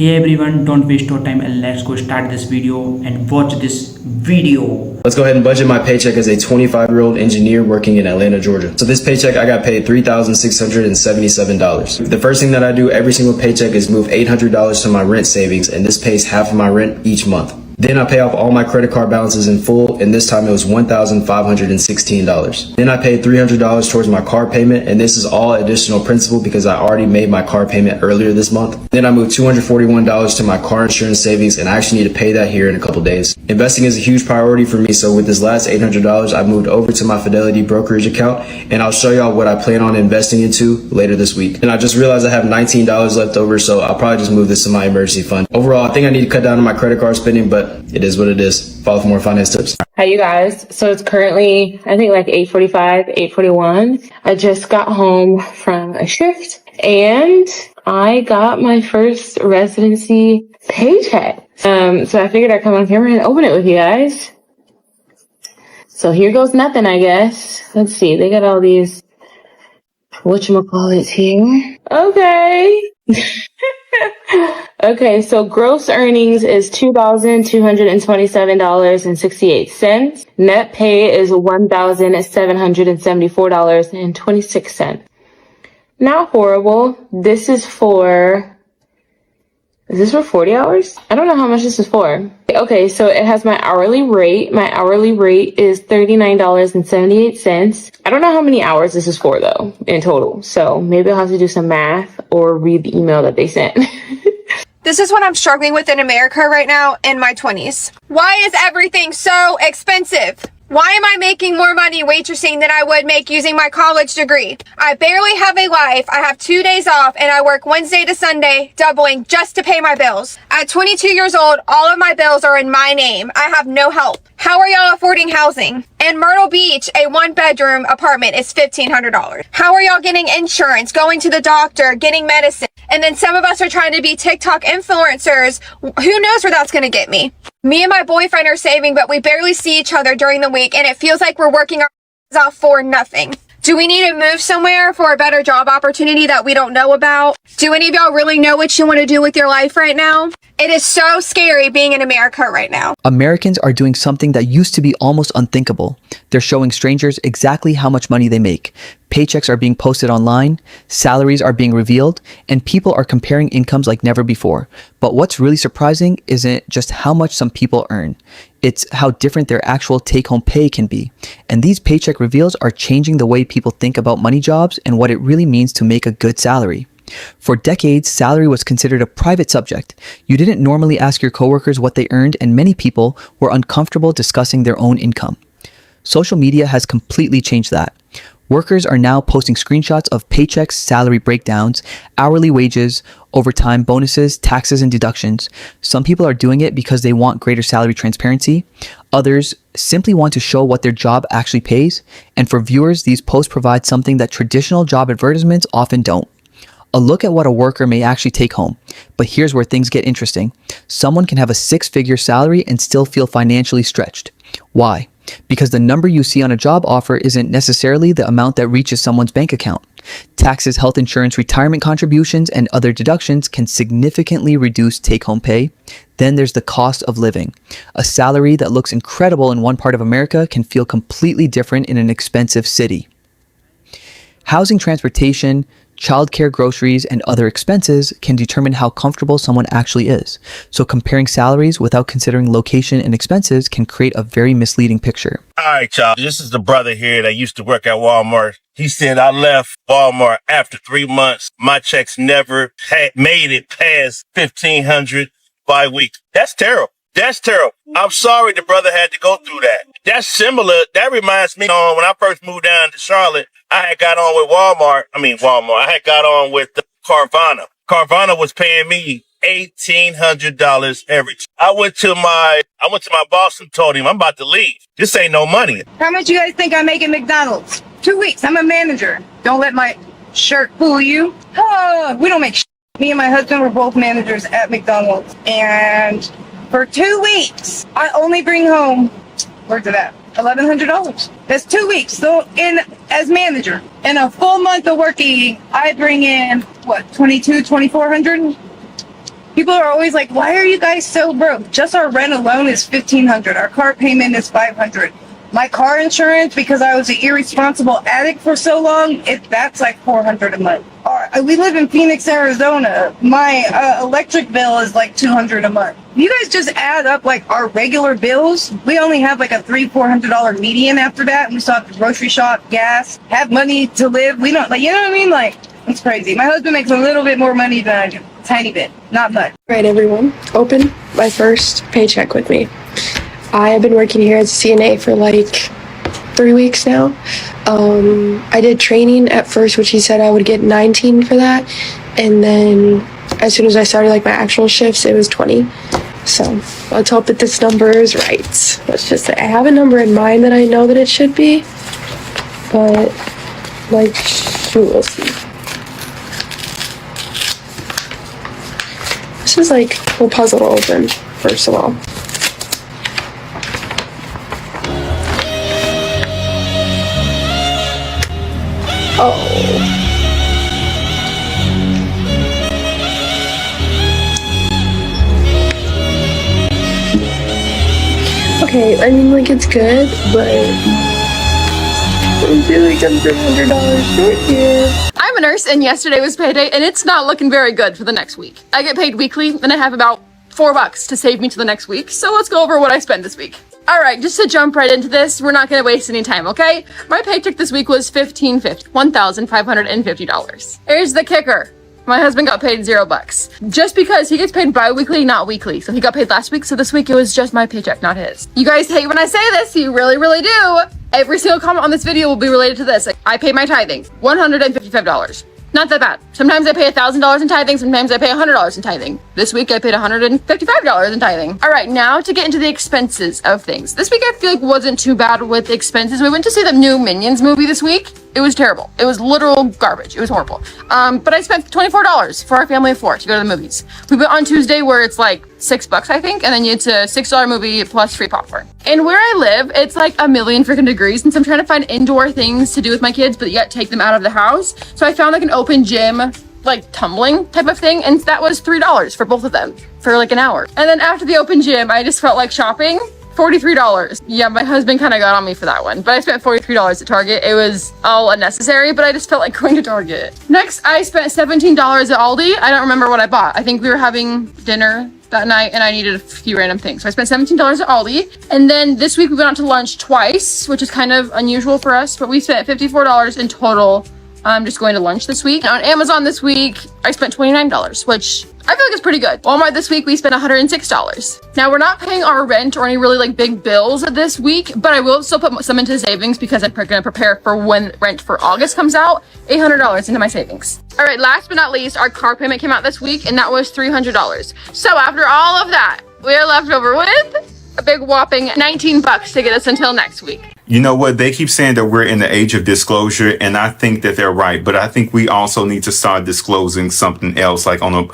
Hey everyone, don't waste your time and let's go start this video and watch this video. Let's go ahead and budget my paycheck as a 25-year-old engineer working in Atlanta, Georgia. So this paycheck, I got paid $3,677. The first thing that I do every single paycheck is move $800 to my rent savings, and this pays half of my rent each month. Then I pay off all my credit card balances in full, and this time it was $1,516. Then I paid $300 towards my car payment, and this is all additional principal because I already made my car payment earlier this month. Then I moved $241 to my car insurance savings, and I actually need to pay that here in a couple days. Investing is a huge priority for me, so with this last $800, I moved over to my Fidelity brokerage account, and I'll show y'all what I plan on investing into later this week. And I just realized I have $19 left over, so I'll probably just move this to my emergency fund. Overall, I think I need to cut down on my credit card spending, but it is what it is. Follow for more finance tips. Hi, you guys. So it's currently, I think like 8:45, 8:41. I just got home from a shift and I got my first residency paycheck. So I figured I'd come on camera and open it with you guys. So here goes nothing, I guess. Let's see. They got all these whatchamacallits here. Okay. Okay, so gross earnings is $2,227.68. Net pay is $1,774.26. Not horrible. This is for 40 hours? I don't know how much this is for. Okay, so it has my hourly rate. My hourly rate is $39.78. I don't know how many hours this is for though, in total. So maybe I'll have to do some math or read the email that they sent. This is what I'm struggling with in America right now in my 20s. Why is everything so expensive? Why am I making more money waitressing than I would make using my college degree? I barely have a life. I have 2 days off and I work Wednesday to Sunday, doubling just to pay my bills. At 22 years old, all of my bills are in my name. I have no help. How are y'all affording housing? In Myrtle Beach, a 1-bedroom apartment is $1,500. How are y'all getting insurance, going to the doctor, getting medicine? And then some of us are trying to be TikTok influencers. Who knows where that's going to get me? Me and my boyfriend are saving, but we barely see each other during the week, and it feels like we're working our off for nothing. Do we need to move somewhere for a better job opportunity that we don't know about? Do any of y'all really know what you want to do with your life right now? It is so scary being in America right now. Americans are doing something that used to be almost unthinkable. They're showing strangers exactly how much money they make. Paychecks are being posted online, salaries are being revealed, and people are comparing incomes like never before. But what's really surprising isn't just how much some people earn. It's how different their actual take-home pay can be. And these paycheck reveals are changing the way people think about money jobs and what it really means to make a good salary. For decades, salary was considered a private subject. You didn't normally ask your coworkers what they earned, and many people were uncomfortable discussing their own income. Social media has completely changed that. Workers are now posting screenshots of paychecks, salary breakdowns, hourly wages, overtime, bonuses, taxes, and deductions. Some people are doing it because they want greater salary transparency. Others simply want to show what their job actually pays. And for viewers, these posts provide something that traditional job advertisements often don't. A look at what a worker may actually take home. But here's where things get interesting. Someone can have a 6-figure salary and still feel financially stretched. Why? Because the number you see on a job offer isn't necessarily the amount that reaches someone's bank account. Taxes, health insurance, retirement contributions, and other deductions can significantly reduce take-home pay. Then there's the cost of living. A salary that looks incredible in one part of America can feel completely different in an expensive city. Housing, transportation, childcare, groceries, and other expenses can determine how comfortable someone actually is. So comparing salaries without considering location and expenses can create a very misleading picture. All right, y'all. This is the brother here that used to work at Walmart. He said, I left Walmart after 3 months. My checks never made it past $1,500 bi-week. That's terrible. That's terrible. I'm sorry the brother had to go through that. That's similar. That reminds me when I first moved down to Charlotte, I had got on with Walmart. I had got on with Carvana. Carvana was paying me $1,800 every time. I went to my boss and told him I'm about to leave. This ain't no money. How much you guys think I make at McDonald's? 2 weeks. I'm a manager. Don't let my shirt fool you. We don't make shit. Me and my husband were both managers at McDonald's. And for 2 weeks, I only bring home, where's it at? $1,100. That's 2 weeks. So as manager, in a full month of working, I bring in what, 2,400? People are always like, why are you guys so broke? Just our rent alone is $1,500. Our car payment is $500. My car insurance, because I was an irresponsible addict for so long, that's like $400 a month. We live in Phoenix, Arizona. My electric bill is like $200 a month. You guys just add up like our regular bills. We only have like a $300-$400 median after that. And we still have to grocery shop, gas, have money to live. We don't, like, you know what I mean? Like, it's crazy. My husband makes a little bit more money than I do. Tiny bit, not much. Right, everyone. Open my first paycheck with me. I have been working here as a CNA for like 3 weeks now. I did training at first, which he said I would get 19 for that. And then as soon as I started like my actual shifts, it was 20. So let's hope that this number is right. Let's just say I have a number in mind that I know that it should be. But like, we'll see. This is like a puzzle to open, first of all. Oh. Okay, I mean, like, it's good, but I feel like I'm $300 short here. I'm a nurse, and yesterday was payday, and it's not looking very good for the next week. I get paid weekly, and I have about $4 to save me to the next week. So let's go over what I spent this week. All right, just to jump right into this, we're not going to waste any time, okay? My paycheck this week was $1,550. Here's the kicker. My husband got paid $0. Just because he gets paid bi-weekly, not weekly. So he got paid last week, so this week it was just my paycheck, not his. You guys hate when I say this, you really, really do. Every single comment on this video will be related to this. Like, I pay my tithing, $155. Not that bad. Sometimes I pay $1,000 in tithing, sometimes I pay $100 in tithing. This week I paid $155 in tithing. All right, now to get into the expenses of things. This week I feel like wasn't too bad with expenses. We went to see the new Minions movie this week. It was terrible. It was literal garbage. It was horrible. But I spent $24 for our family of 4 to go to the movies. We went on Tuesday where it's like $6, I think, and then it's a $6 movie plus free popcorn. And where I live, it's like a million freaking degrees, and so I'm trying to find indoor things to do with my kids, but yet take them out of the house. So I found like an open gym, like tumbling type of thing, and that was $3 for both of them for like an hour. And then after the open gym, I just felt like shopping. $43. Yeah, my husband kind of got on me for that one, but I spent $43 at Target. It was all unnecessary, but I just felt like going to Target. Next, I spent $17 at Aldi. I don't remember what I bought. I think we were having dinner that night and I needed a few random things. So I spent $17 at Aldi. And then this week we went out to lunch twice, which is kind of unusual for us, but we spent $54 in total. I'm just going to lunch this week. On Amazon this week, I spent $29, which I feel like it's pretty good. Walmart this week, we spent $106. Now, we're not paying our rent or any really like big bills this week, but I will still put some into savings because I'm going to prepare for when rent for August comes out, $800 into my savings. All right, last but not least, our car payment came out this week and that was $300. So after all of that, we are left over with a big whopping $19 to get us until next week. You know what? They keep saying that we're in the age of disclosure, and I think that they're right. But I think we also need to start disclosing something else, like on a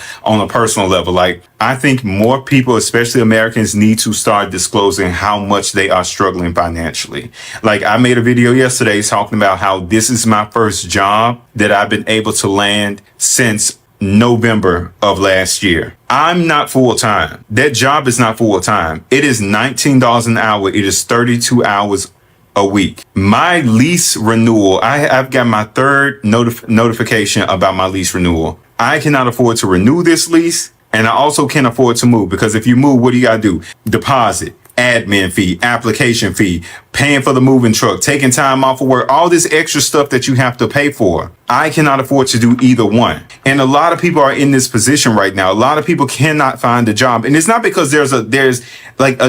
personal level. Like, I think more people, especially Americans, need to start disclosing how much they are struggling financially. Like, I made a video yesterday talking about how this is my first job that I've been able to land since November of last year. I'm not full time. That job is not full time. It is $19 an hour. It is 32 hours a week. My lease renewal, I've got my third notification about my lease renewal. I cannot afford to renew this lease, and I also can't afford to move, because if you move, what do you gotta do? Deposit, admin fee, application fee, paying for the moving truck, taking time off of work, all this extra stuff that you have to pay for. I cannot afford to do either one. And a lot of people are in this position right now. A lot of people cannot find a job. And it's not because there's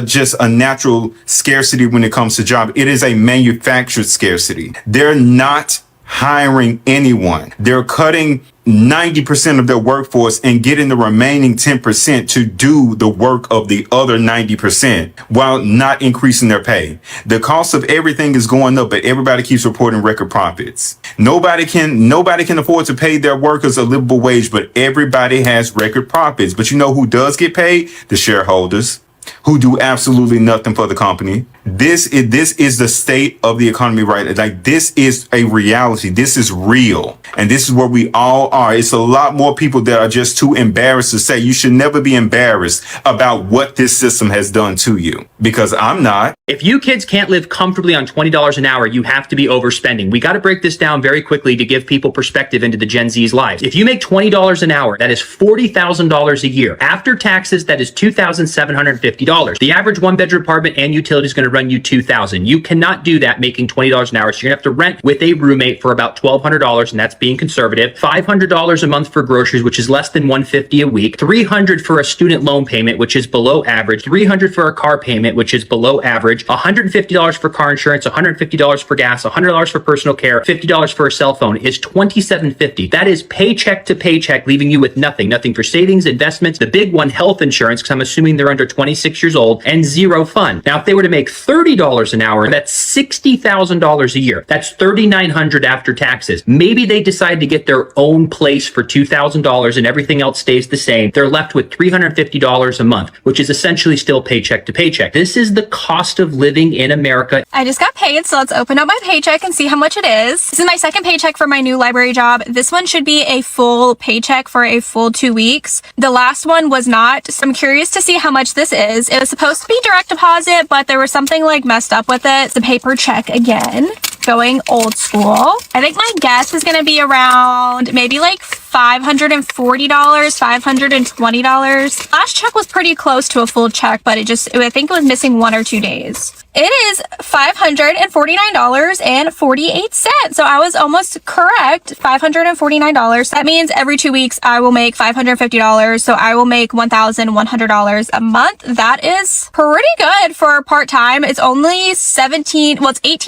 just a natural scarcity when it comes to job. It is a manufactured scarcity. They're not hiring anyone. They're cutting 90% of their workforce and getting the remaining 10% to do the work of the other 90% while not increasing their pay. The cost of everything is going up, but everybody keeps reporting record profits. Nobody can afford to pay their workers a livable wage, but everybody has record profits. But you know who does get paid? The shareholders. who do absolutely nothing for the company. This is the state of the economy, right? Like, this is a reality. This is real. And this is where we all are. It's a lot more people that are just too embarrassed to say. You should never be embarrassed about what this system has done to you, because I'm not. If you kids can't live comfortably on $20 an hour, you have to be overspending. We got to break this down very quickly to give people perspective into the Gen Z's lives. If you make $20 an hour, that is $40,000 a year. After taxes, that is $2,750. The average one-bedroom apartment and utility is going to run you $2,000. You cannot do that making $20 an hour. So you're going to have to rent with a roommate for about $1,200, and that's being conservative. $500 a month for groceries, which is less than $150 a week. $300 for a student loan payment, which is below average. $300 for a car payment, which is below average. $150 for car insurance. $150 for gas. $100 for personal care. $50 for a cell phone is $2,750. That is paycheck to paycheck, leaving you with nothing. Nothing for savings, investments, the big one, health insurance, because I'm assuming they're under 26 years old, and zero fun. Now, if they were to make $30 an hour, that's $60,000 a year. That's $3,900 after taxes. Maybe they decide to get their own place for $2,000 and everything else stays the same. They're left with $350 a month, which is essentially still paycheck to paycheck. This is the cost of living in America. I just got paid, so let's open up my paycheck and see how much it is. This is my second paycheck for my new library job. This one should be a full paycheck for a full 2 weeks. The last one was not, so I'm curious to see how much this is. It was supposed to be direct deposit, but there was something like messed up with it. The paper check again. Going old school. I think my guess is going to be around maybe like $540, $520. Last check was pretty close to a full check, but I think it was missing 1 or 2 days. It is $549.48. So I was almost correct. $549. That means every 2 weeks I will make $550. So I will make $1,100 a month. That is pretty good for part-time. It's only 18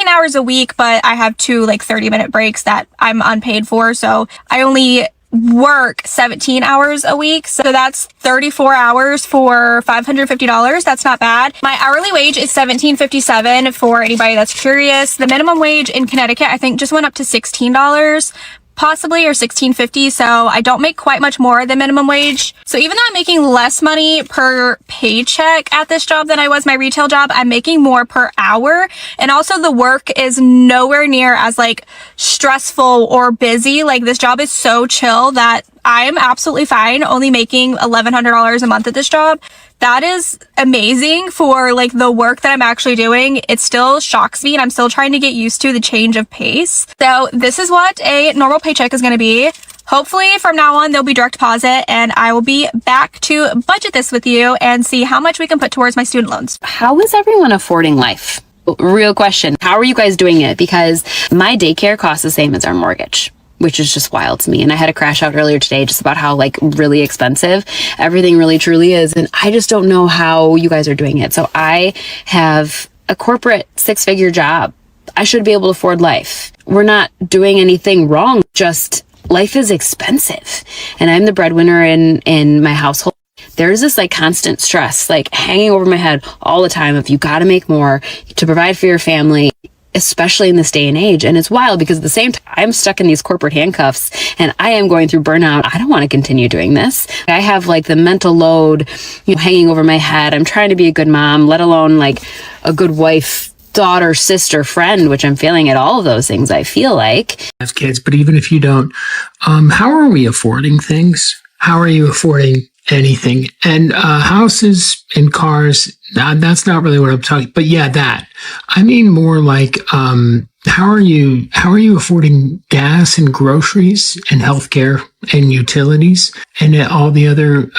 hours a week, but I have 2 like 30-minute breaks that I'm unpaid for. So I only work 17 hours a week. So that's 34 hours for $550. That's not bad. My hourly wage is $17.57 for anybody that's curious. The minimum wage in Connecticut, I think, just went up to $16. Possibly, or $16.50. So I don't make quite much more than minimum wage. So even though I'm making less money per paycheck at this job than I was my retail job, I'm making more per hour. And also the work is nowhere near as like stressful or busy. Like this job is so chill that I'm absolutely fine only making $1,100 a month at this job. That is amazing for like the work that I'm actually doing. It still shocks me and I'm still trying to get used to the change of pace. So this is what a normal paycheck is going to be. Hopefully from now on, there'll be direct deposit and I will be back to budget this with you and see how much we can put towards my student loans. How is everyone affording life? Real question. How are you guys doing it? Because my daycare costs the same as our mortgage, which is just wild to me. And I had a crash out earlier today just about how like really expensive everything really truly is. And I just don't know how you guys are doing it. So I have a corporate 6-figure job. I should be able to afford life. We're not doing anything wrong. Just life is expensive. And I'm the breadwinner in my household. There's this like constant stress, like hanging over my head all the time of you got to make more to provide for your family, especially in this day and age. And it's wild because at the same time, I'm stuck in these corporate handcuffs and I am going through burnout. I don't want to continue doing this. I have like the mental load, hanging over my head. I'm trying to be a good mom, let alone like a good wife, daughter, sister, friend, which I'm failing at all of those things, I feel like. Have kids, but even if you don't, how are we affording things? How are you affording anything? And houses and cars, that's not really what I'm talking, but yeah, that. I mean more like how are you affording gas and groceries and healthcare and utilities and all the other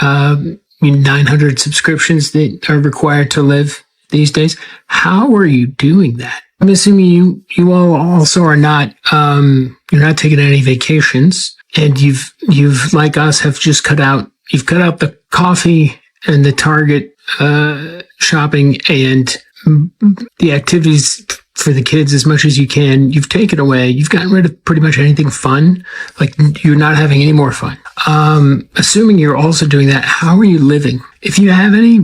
900 subscriptions that are required to live these days? How are you doing that? I'm assuming you all also are not you're not taking any vacations, and you've like us have just you've cut out the coffee and the Target shopping and the activities for the kids as much as you can. You've taken away. You've gotten rid of pretty much anything fun. Like you're not having any more fun. Assuming you're also doing that, how are you living? If you have any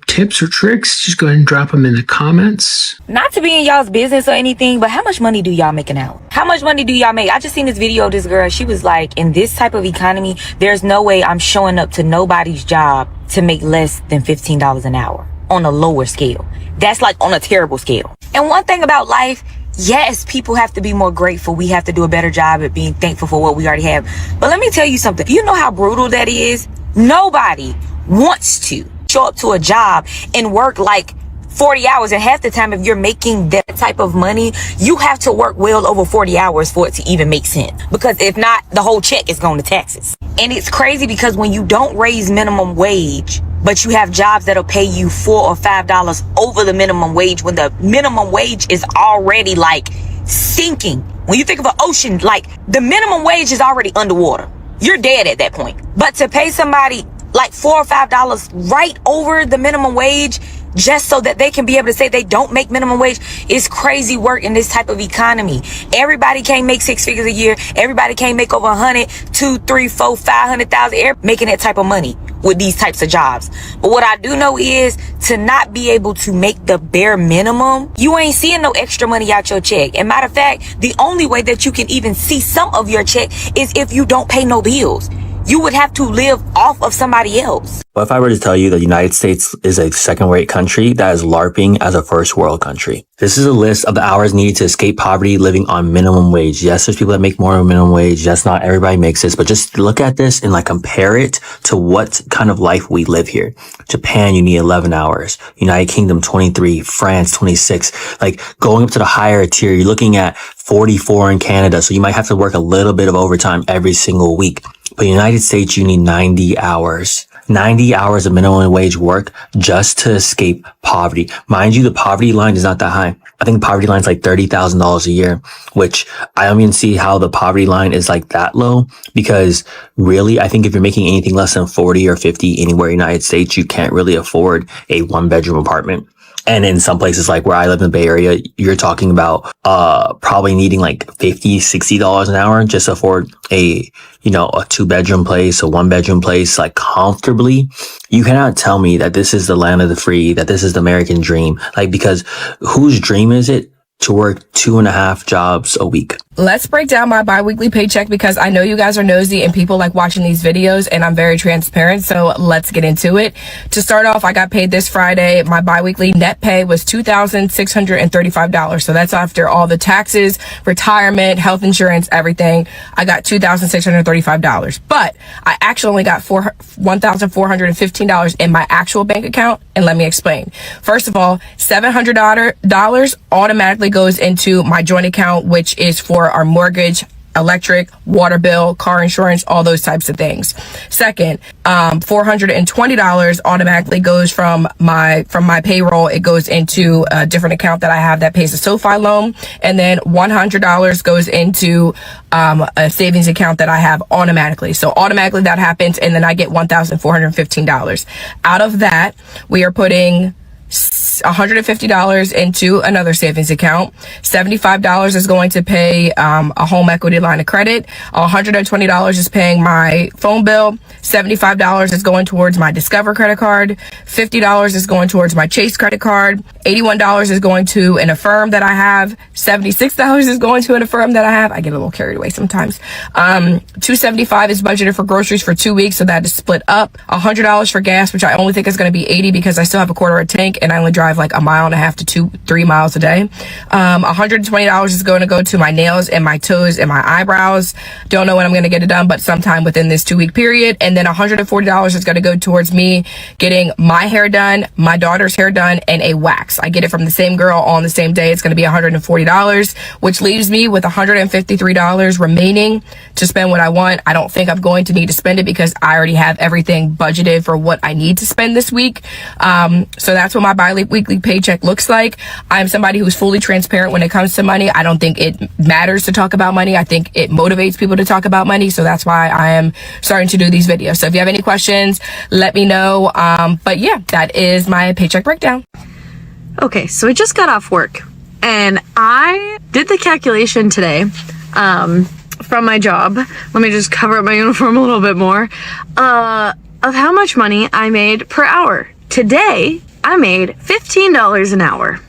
tips or tricks, just go ahead and drop them in the comments. Not to be in y'all's business or anything, but how much money do y'all making out? How much money do y'all make? I just seen this video of this girl. She was like, in this type of economy, there's no way I'm showing up to nobody's job to make less than $15 an hour on a lower scale. That's like on a terrible scale. And one thing about life, yes, people have to be more grateful. We have to do a better job at being thankful for what we already have. But let me tell you something. You know how brutal that is? Nobody wants to show up to a job and work like 40 hours. And half the time, if you're making that type of money, you have to work well over 40 hours for it to even make sense. Because if not, the whole check is going to taxes. And it's crazy because when you don't raise minimum wage, but you have jobs that'll pay you $4 or $5 over the minimum wage, when the minimum wage is already like sinking. When you think of an ocean, like the minimum wage is already underwater. You're dead at that point. But to pay somebody like $4 or $5 right over the minimum wage, just so that they can be able to say they don't make minimum wage, is crazy work in this type of economy. Everybody can't make 6 figures a year. Everybody can't make over 100, 2, 3, 4, 500,000 making that type of money with these types of jobs. But what I do know is to not be able to make the bare minimum, you ain't seeing no extra money out your check. And matter of fact, the only way that you can even see some of your check is if you don't pay no bills. You would have to live off of somebody else. What if I were to tell you the United States is a second-rate country that is LARPing as a first-world country? This is a list of the hours needed to escape poverty living on minimum wage. Yes, there's people that make more than minimum wage. Yes, not everybody makes this, but just look at this and like compare it to what kind of life we live here. Japan, you need 11 hours. United Kingdom, 23. France, 26. Like going up to the higher tier, you're looking at 44 in Canada. So you might have to work a little bit of overtime every single week. But United States, you need 90 hours. 90 hours of minimum wage work just to escape poverty. Mind you, the poverty line is not that high. I think the poverty line is like $30,000 a year, which I don't even see how the poverty line is like that low, because really, I think if you're making anything less than 40 or 50 anywhere in the United States, you can't really afford a 1-bedroom apartment. And in some places like where I live in the Bay Area, you're talking about probably needing like $50, $60 an hour just to afford a 2-bedroom place, a 1-bedroom place, like comfortably. You cannot tell me that this is the land of the free, that this is the American dream. Like, because whose dream is it to work 2.5 jobs a week? Let's break down my bi-weekly paycheck, because I know you guys are nosy and people like watching these videos, and I'm very transparent. So let's get into it. To start off, I got paid this Friday. My bi-weekly net pay was $2,635. So that's after all the taxes, retirement, health insurance, everything. I got $2,635. But I actually only got $1,415 in my actual bank account. And let me explain. First of all, $700 automatically goes into my joint account, which is for our mortgage, electric, water bill, car insurance, all those types of things. Second, $420 automatically goes from my payroll. It goes into a different account that I have that pays a SoFi loan. And then $100 goes into a savings account that I have automatically. So automatically that happens, and then I get $1,415. Out of that, we are putting $150 into another savings account. $75 is going to pay a home equity line of credit. $120 is paying my phone bill. $75 is going towards my Discover credit card. $50 is going towards my Chase credit card. $81 is going to an Affirm that I have. $76 is going to an Affirm that I have. I get a little carried away sometimes. $275 is budgeted for groceries for 2 weeks, so that is split up. $100 for gas, which I only think is going to be $80 because I still have a quarter of a tank and I only drive like 1.5 to 3 miles a day. $120 is going to go to my nails and my toes and my eyebrows. Don't know when I'm going to get it done, but sometime within this 2-week period. And then $140 is going to go towards me getting my hair done, my daughter's hair done, and a wax. I get it from the same girl all on the same day. It's going to be $140, which leaves me with $153 remaining to spend what I want. I don't think I'm going to need to spend it because I already have everything budgeted for what I need to spend this week. So that's what my bi-weekly paycheck looks like. I'm somebody who's fully transparent when it comes to money. I don't think it matters to talk about money. I think it motivates people to talk about money. So that's why I am starting to do these videos. So if you have any questions, let me know. But yeah, that is my paycheck breakdown. Okay, so I just got off work and I did the calculation today from my job. Let me just cover up my uniform a little bit more. Of how much money I made per hour. Today, I made $15 an hour.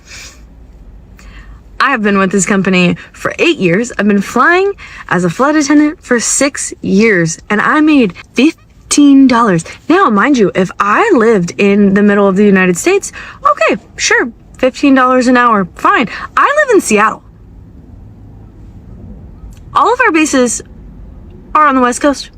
I have been with this company for 8 years. I've been flying as a flight attendant for 6 years, and I made $15. Now, mind you, if I lived in the middle of the United States, okay, sure, $15 an hour, fine. I live in Seattle. All of our bases are on the West Coast.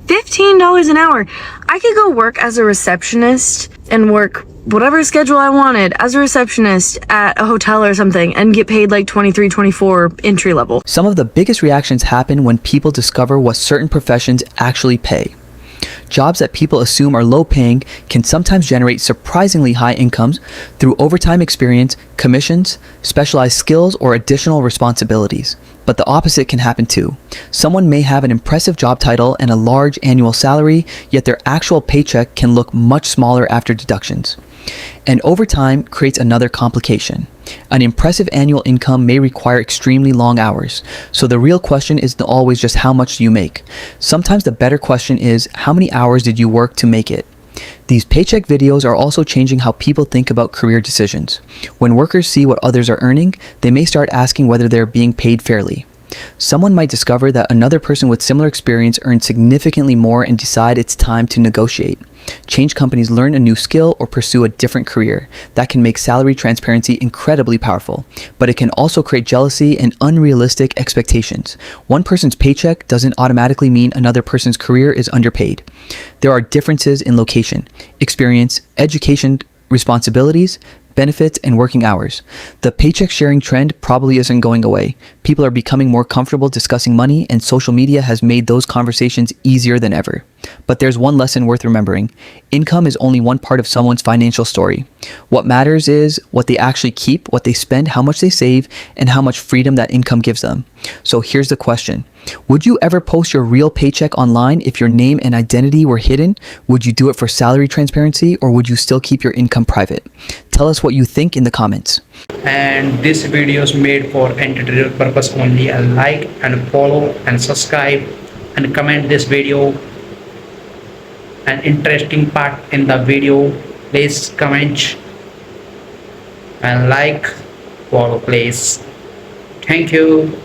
$15 an hour. I could go work as a receptionist and work whatever schedule I wanted as a receptionist at a hotel or something and get paid like 23, 24 entry level. Some of the biggest reactions happen when people discover what certain professions actually pay. Jobs that people assume are low paying can sometimes generate surprisingly high incomes through overtime experience, commissions, specialized skills, or additional responsibilities. But the opposite can happen too. Someone may have an impressive job title and a large annual salary, yet their actual paycheck can look much smaller after deductions. And overtime creates another complication. An impressive annual income may require extremely long hours. So the real question isn't always just how much do you make. Sometimes the better question is how many hours did you work to make it? These paycheck videos are also changing how people think about career decisions. When workers see what others are earning, they may start asking whether they're being paid fairly. Someone might discover that another person with similar experience earns significantly more and decide it's time to negotiate. Change companies, learn a new skill, or pursue a different career. That can make salary transparency incredibly powerful, but it can also create jealousy and unrealistic expectations. One person's paycheck doesn't automatically mean another person's career is underpaid. There are differences in location, experience, education, responsibilities, benefits, and working hours. The paycheck sharing trend probably isn't going away. People are becoming more comfortable discussing money, and social media has made those conversations easier than ever. But there's one lesson worth remembering. Income is only one part of someone's financial story. What matters is what they actually keep, what they spend, how much they save, and how much freedom that income gives them. So here's the question. Would you ever post your real paycheck online if your name and identity were hidden? Would you do it for salary transparency, or would you still keep your income private? Tell us what you think in the comments. And this video is made for entertainment purpose only. Like and follow and subscribe and comment this video. An interesting part in the video, please comment and like, follow please. Thank you.